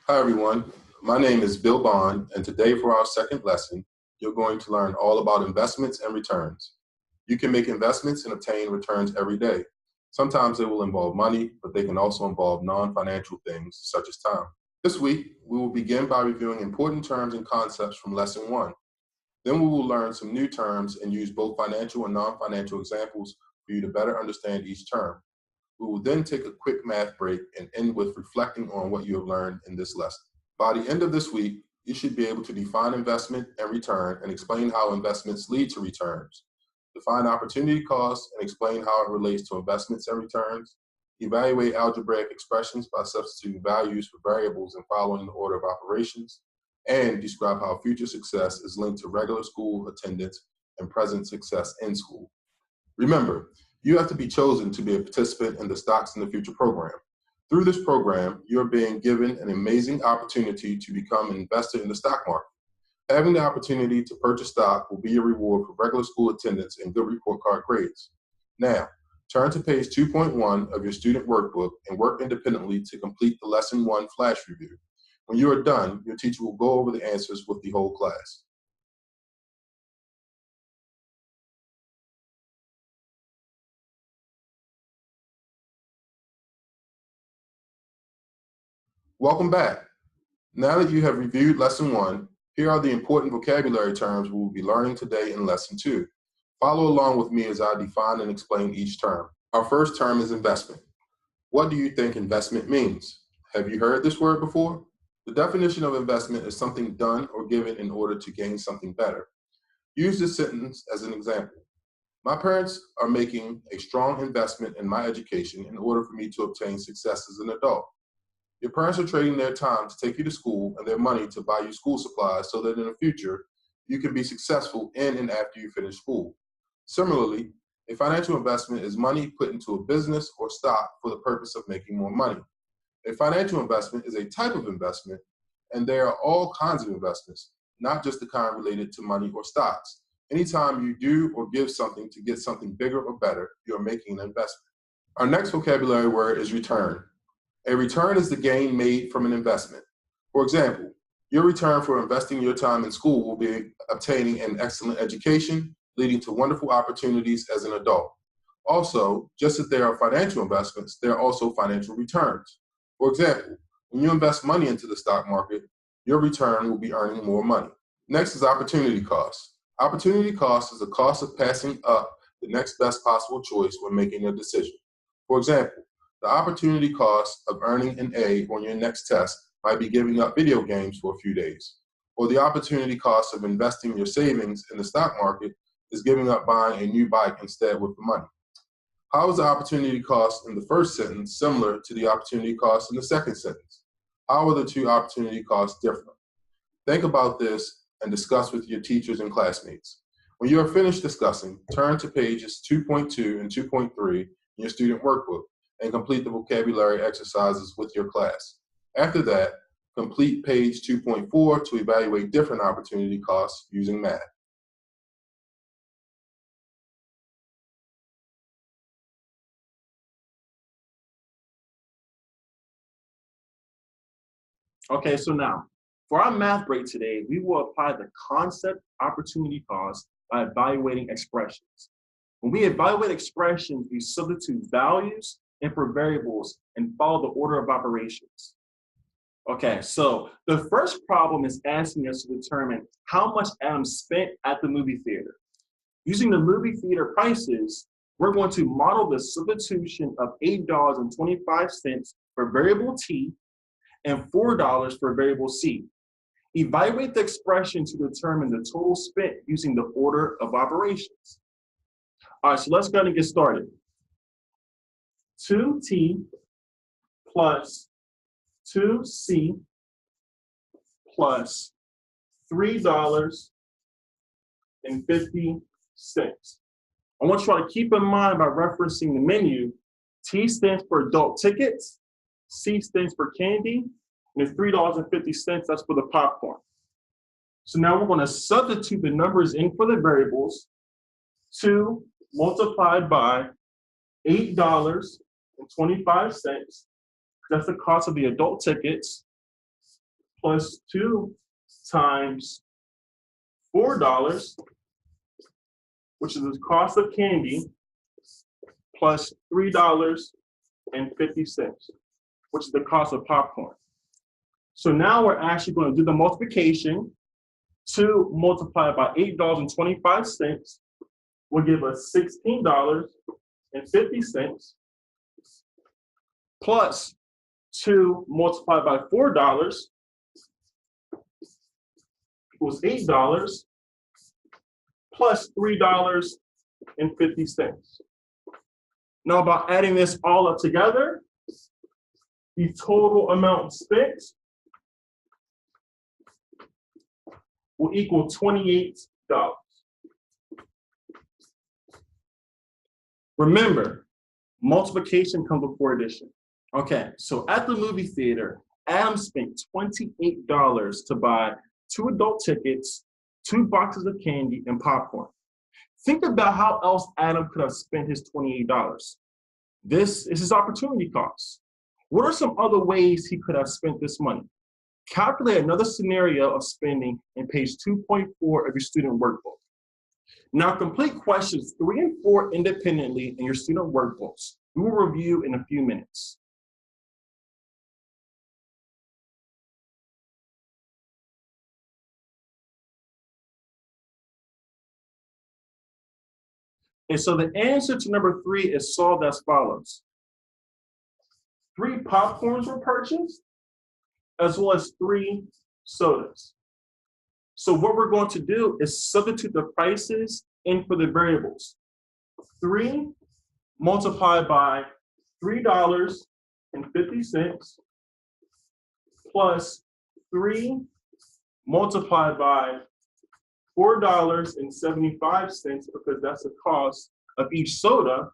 Hi everyone, my name is Bill Bond, and today for our second lesson, you're going to learn all about investments and returns. You can make investments and obtain returns every day. Sometimes they will involve money, but they can also involve non-financial things such as time. This week, we will begin by reviewing important terms and concepts from lesson 1. Then we will learn some new terms and use both financial and non-financial examples for you to better understand each term. We will then take a quick math break and end with reflecting on what you have learned in this lesson. By the end of this week, you should be able to define investment and return and explain how investments lead to returns, define opportunity costs and explain how it relates to investments and returns, evaluate algebraic expressions by substituting values for variables and following the order of operations, and describe how future success is linked to regular school attendance and present success in school. Remember, you have to be chosen to be a participant in the Stocks in the Future program. Through this program, you're being given an amazing opportunity to become an investor in the stock market. Having the opportunity to purchase stock will be your reward for regular school attendance and good report card grades. Now, turn to page 2.1 of your student workbook and work independently to complete the Lesson 1 flash review. When you are done, your teacher will go over the answers with the whole class. Welcome back. Now that you have reviewed Lesson 1, here are the important vocabulary terms we will be learning today in Lesson 2. Follow along with me as I define and explain each term. Our first term is investment. What do you think investment means? Have you heard this word before? The definition of investment is something done or given in order to gain something better. Use this sentence as an example. My parents are making a strong investment in my education in order for me to obtain success as an adult. Your parents are trading their time to take you to school and their money to buy you school supplies so that in the future, you can be successful in and after you finish school. Similarly, a financial investment is money put into a business or stock for the purpose of making more money. A financial investment is a type of investment, and there are all kinds of investments, not just the kind related to money or stocks. Anytime you do or give something to get something bigger or better, you're making an investment. Our next vocabulary word is return. A return is the gain made from an investment. For example, your return for investing your time in school will be obtaining an excellent education, leading to wonderful opportunities as an adult. Also, just as there are financial investments, there are also financial returns. For example, when you invest money into the stock market, your return will be earning more money. Next is opportunity cost. Opportunity cost is the cost of passing up the next best possible choice when making a decision. For example, the opportunity cost of earning an A on your next test might be giving up video games for a few days. Or the opportunity cost of investing your savings in the stock market is giving up buying a new bike instead with the money. How is the opportunity cost in the first sentence similar to the opportunity cost in the second sentence? How are the two opportunity costs different? Think about this and discuss with your teachers and classmates. When you are finished discussing, turn to pages 2.2 and 2.3 in your student workbook and complete the vocabulary exercises with your class. After that, complete page 2.4 to evaluate different opportunity costs using math. Okay, so now, for our math break today, we will apply the concept opportunity cost by evaluating expressions. When we evaluate expressions, we substitute values and for variables and follow the order of operations. Okay, so the first problem is asking us to determine how much Adam spent at the movie theater. Using the movie theater prices, we're going to model the substitution of $8.25 for variable T and $4 for variable C. Evaluate the expression to determine the total spent using the order of operations. All right, so let's go ahead and get started. 2T plus 2C plus $3.50. I want you all to keep in mind by referencing the menu, T stands for adult tickets, C stands for candy, and it's $3.50, that's for the popcorn. So now we're going to substitute the numbers in for the variables. 2 multiplied by $8.25, that's the cost of the adult tickets, plus 2 times $4, which is the cost of candy, plus $3.50, which is the cost of popcorn. So now we're actually going to do the multiplication. 2 multiplied by $8.25 will give us $16.50, plus 2 multiplied by $4 equals $8, plus $3.50. Now, by adding this all up together, the total amount spent will equal $28. Remember, multiplication comes before addition. Okay, so at the movie theater, Adam spent $28 to buy 2 adult tickets, 2 boxes of candy, and popcorn. Think about how else Adam could have spent his $28. This is his opportunity cost. What are some other ways he could have spent this money? Calculate another scenario of spending in page 2.4 of your student workbook. Now complete questions 3 and 4 independently in your student workbooks. We will review in a few minutes. And so the answer to number 3 is solved as follows. 3 popcorns were purchased, as well as 3 sodas. So what we're going to do is substitute the prices in for the variables. 3 multiplied by $3.50 plus 3 multiplied by $4.75, because that's the cost of each soda.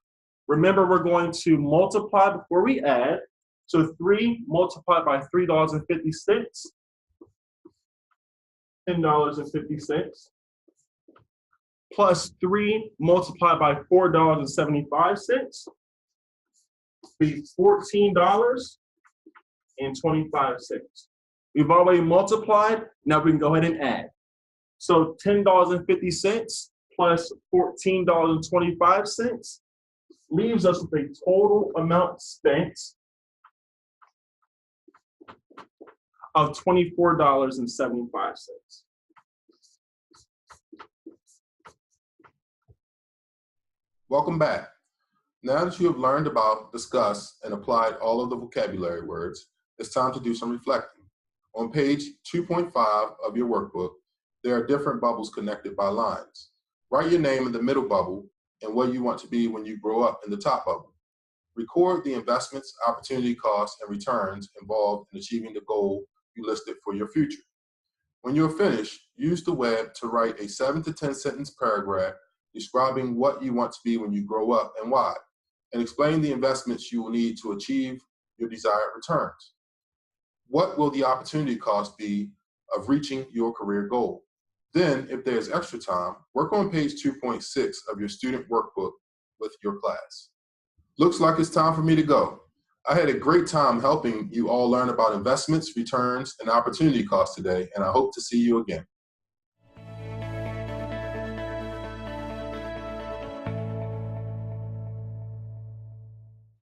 Remember, we're going to multiply before we add. So 3 multiplied by $3.50, $10.50, plus 3 multiplied by $4.75, be $14.25. We've already multiplied, now we can go ahead and add. So $10.50 plus $14.25 leaves us with a total amount spent of $24.75. Welcome back. Now that you have learned about, discussed, and applied all of the vocabulary words, it's time to do some reflecting. On page 2.5 of your workbook, there are different bubbles connected by lines. Write your name in the middle bubble and what you want to be when you grow up in the top bubble. Record the investments, opportunity costs, and returns involved in achieving the goal you listed for your future. When you're finished, use the web to write a 7 to 10 sentence paragraph describing what you want to be when you grow up and why, and explain the investments you will need to achieve your desired returns. What will the opportunity cost be of reaching your career goal? Then, if there's extra time, work on page 2.6 of your student workbook with your class. Looks like it's time for me to go. I had a great time helping you all learn about investments, returns, and opportunity costs today, and I hope to see you again.